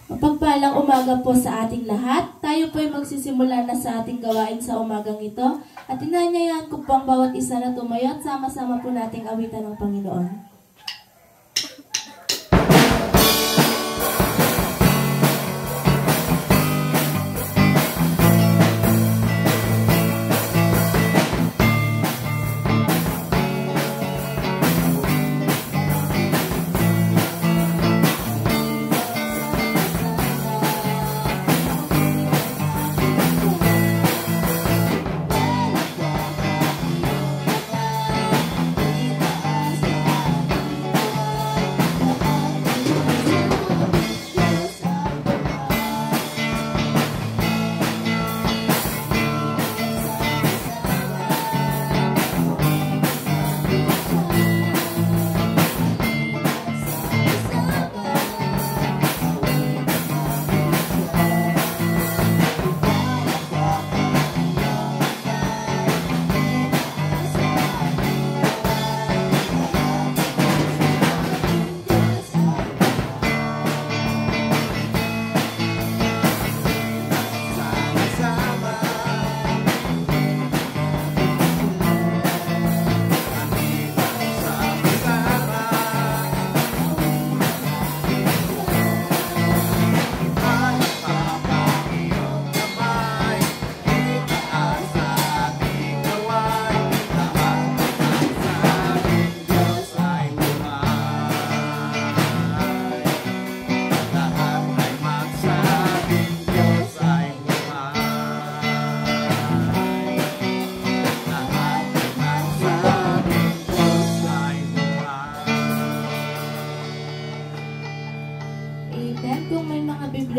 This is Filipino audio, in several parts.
Mapagpalang umaga po sa ating lahat. Tayo po ay magsisimula na sa ating gawain sa umagang ito. At inanyayahan ko po ang bawat isa na tumayo at sama-sama po nating awitan ng Panginoon.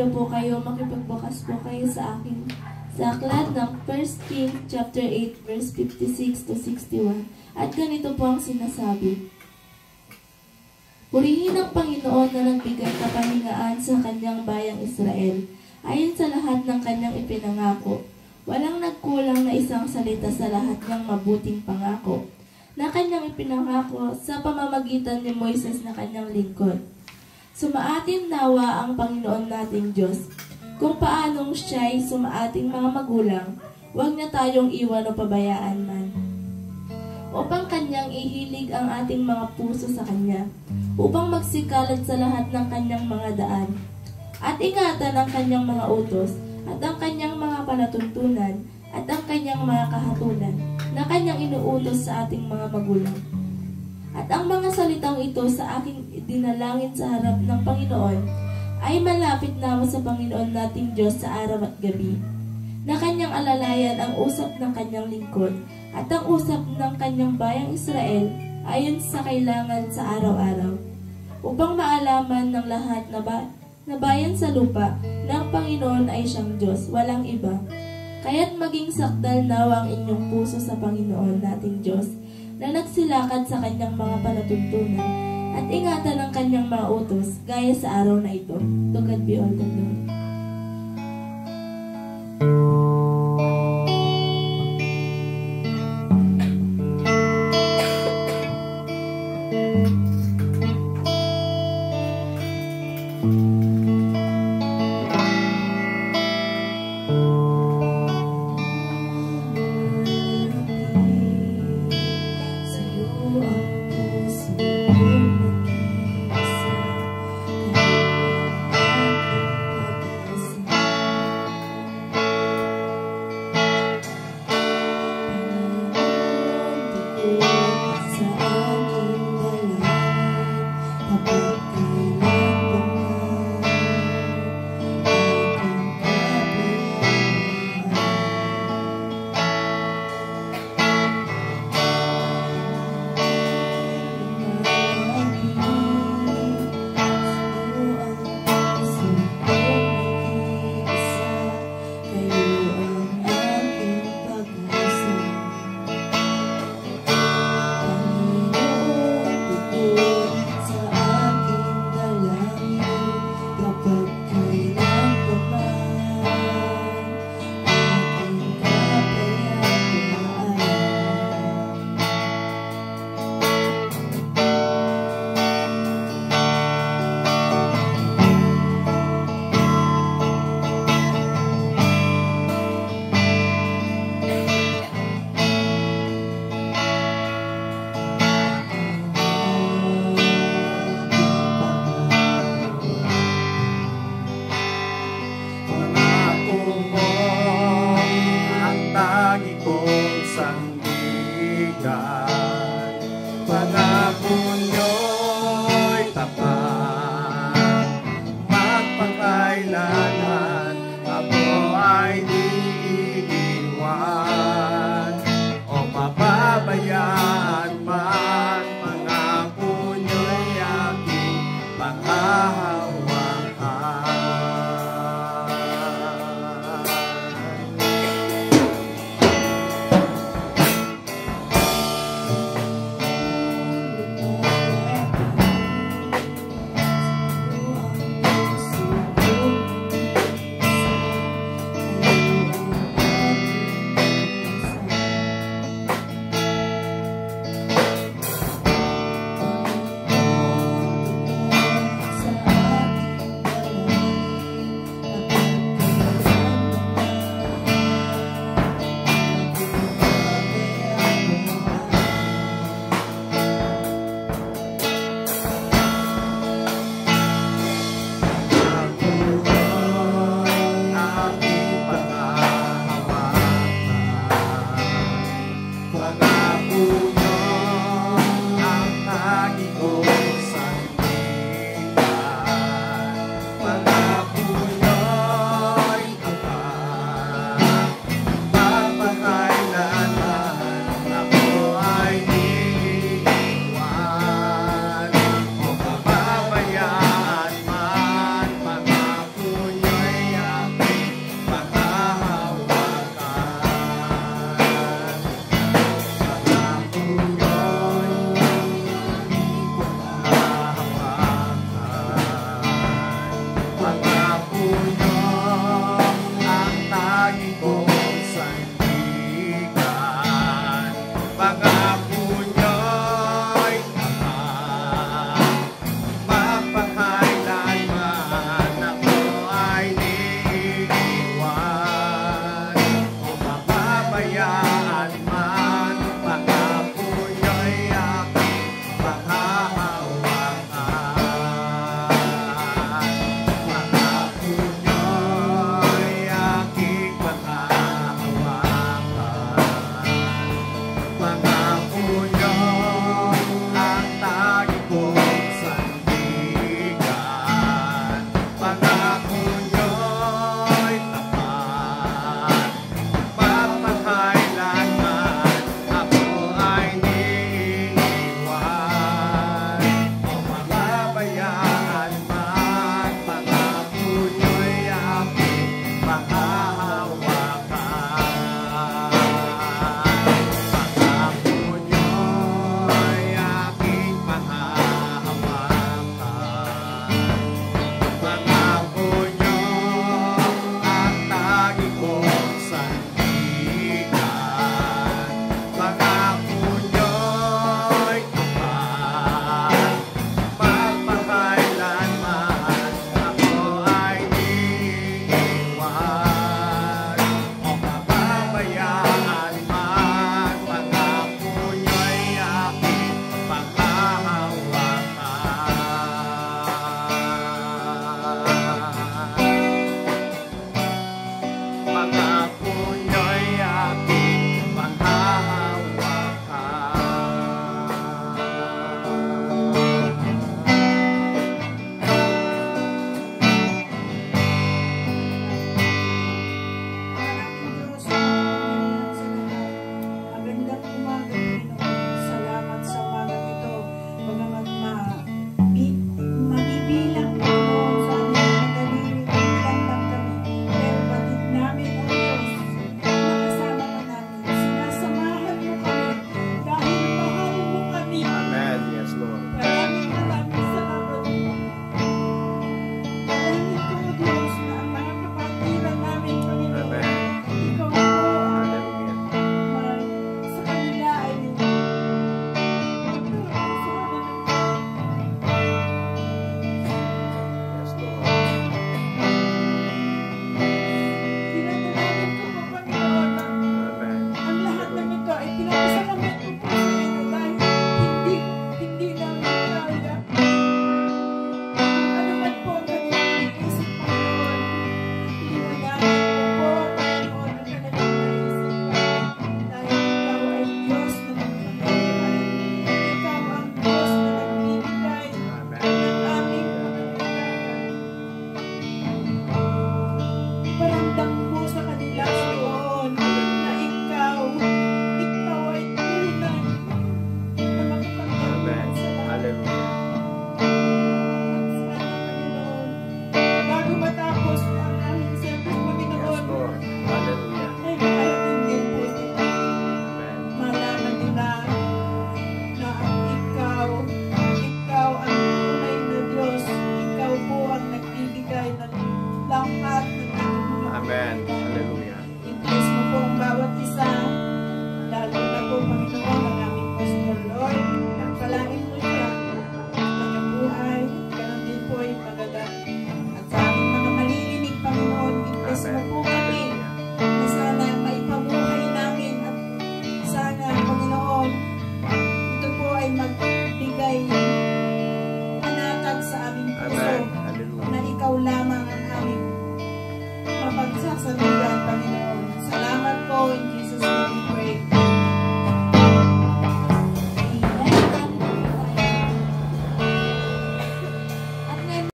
Po kayo, makipagbukas po kayo sa akin sa aklat ng 1 Kings chapter 8 verse 56 to 61. At ganito po ang sinasabi: Purihin ang Panginoon na nagbigay kapahingaan sa kanyang bayang Israel, ayon sa lahat ng kanyang ipinangako. Walang nagkulang na isang salita sa lahat ng mabuting pangako na kanyang ipinangako sa pamamagitan ni Moises na kanyang lingkod. Sumaatin nawa ang Panginoon nating Diyos. Kung paanong siya'y sumaating mga magulang, huwag na tayong iwan o pabayaan man. Upang kanyang ihilig ang ating mga puso sa kanya, upang magsikalad sa lahat ng kanyang mga daan, at ingatan ang kanyang mga utos, at ang kanyang mga palatuntunan, at ang kanyang mga kahatulan, na kanyang inuutos sa ating mga magulang. At ang mga salitang ito sa aking dinalangin sa harap ng Panginoon ay malapit naman sa Panginoon nating Diyos sa araw at gabi, na kanyang alalayan ang usap ng kanyang lingkod at ang usap ng kanyang bayang Israel ayon sa kailangan sa araw-araw, upang maalaman ng lahat na bayan sa lupa na ang Panginoon ay siyang Diyos, walang iba. Kaya't maging sakdal nawa ang inyong puso sa Panginoon nating Diyos, na nagsilakad sa kanyang mga palatuntunan at ingatan ang kanyang mga utos gaya sa araw na ito. To God be all the glory.